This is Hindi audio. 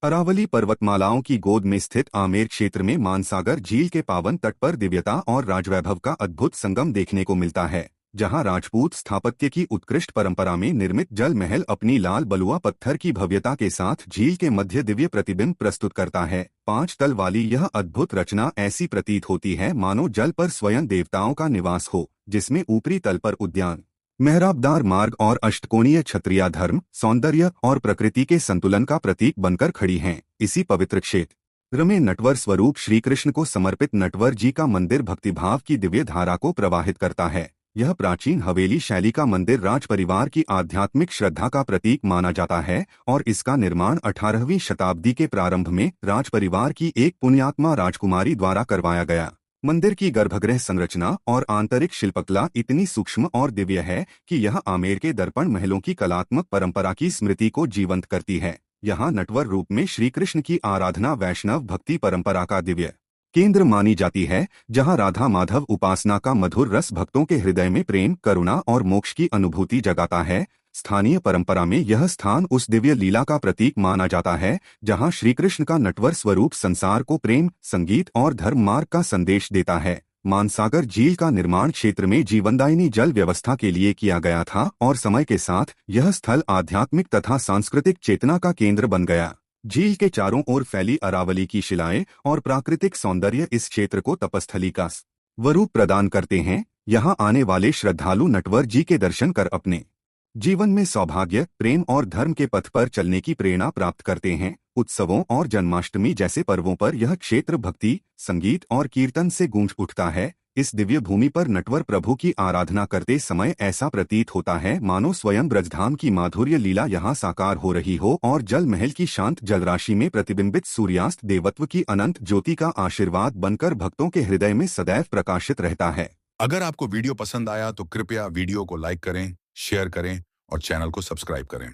अरावली पर्वतमालाओं की गोद में स्थित आमेर क्षेत्र में मानसागर झील के पावन तट पर दिव्यता और राजवैभव का अद्भुत संगम देखने को मिलता है, जहां राजपूत स्थापत्य की उत्कृष्ट परंपरा में निर्मित जल महल अपनी लाल बलुआ पत्थर की भव्यता के साथ झील के मध्य दिव्य प्रतिबिंब प्रस्तुत करता है। 5 तल वाली यह अद्भुत रचना ऐसी प्रतीत होती है मानो जल पर स्वयं देवताओं का निवास हो, जिसमें ऊपरी तल पर उद्यान, मेहराबदार मार्ग और अष्टकोणीय छतरियां धर्म, सौंदर्य और प्रकृति के संतुलन का प्रतीक बनकर खड़ी हैं। इसी पवित्र क्षेत्र में नटवर स्वरूप श्री कृष्ण को समर्पित नटवर जी का मंदिर भक्तिभाव की दिव्य धारा को प्रवाहित करता है। यह प्राचीन हवेली शैली का मंदिर राज परिवार की आध्यात्मिक श्रद्धा का प्रतीक माना जाता है और इसका निर्माण 18वीं शताब्दी के प्रारंभ में राज परिवार की एक पुण्यात्मा राजकुमारी द्वारा करवाया गया। मंदिर की गर्भगृह संरचना और आंतरिक शिल्पकला इतनी सूक्ष्म और दिव्य है कि यह आमेर के दर्पण महलों की कलात्मक परंपरा की स्मृति को जीवंत करती है। यहाँ नटवर रूप में श्री कृष्ण की आराधना वैष्णव भक्ति परंपरा का दिव्य केंद्र मानी जाती है, जहाँ राधा माधव उपासना का मधुर रस भक्तों के हृदय में प्रेम, करुणा और मोक्ष की अनुभूति जगाता है। स्थानीय परंपरा में यह स्थान उस दिव्य लीला का प्रतीक माना जाता है जहां श्री कृष्ण का नटवर स्वरूप संसार को प्रेम, संगीत और धर्म मार्ग का संदेश देता है। मानसागर झील का निर्माण क्षेत्र में जीवनदायिनी जल व्यवस्था के लिए किया गया था और समय के साथ यह स्थल आध्यात्मिक तथा सांस्कृतिक चेतना का केंद्र बन गया। झील के चारों ओर फैली अरावली की शिलाएं और प्राकृतिक सौंदर्य इस क्षेत्र को तपस्थली का स्वरूप प्रदान करते हैं। यहाँ आने वाले श्रद्धालु नटवर जी के दर्शन कर अपने जीवन में सौभाग्य, प्रेम और धर्म के पथ पर चलने की प्रेरणा प्राप्त करते हैं। उत्सवों और जन्माष्टमी जैसे पर्वों पर यह क्षेत्र भक्ति, संगीत और कीर्तन से गूंज उठता है। इस दिव्य भूमि पर नटवर प्रभु की आराधना करते समय ऐसा प्रतीत होता है मानो स्वयं ब्रजधाम की माधुर्य लीला यहाँ साकार हो रही हो और जल महल की शांत जलराशि में प्रतिबिंबित सूर्यास्त देवत्व की अनंत ज्योति का आशीर्वाद बनकर भक्तों के हृदय में सदैव प्रकाशित रहता है। अगर आपको वीडियो पसंद आया तो कृपया वीडियो को लाइक करें, शेयर करें और चैनल को सब्सक्राइब करें।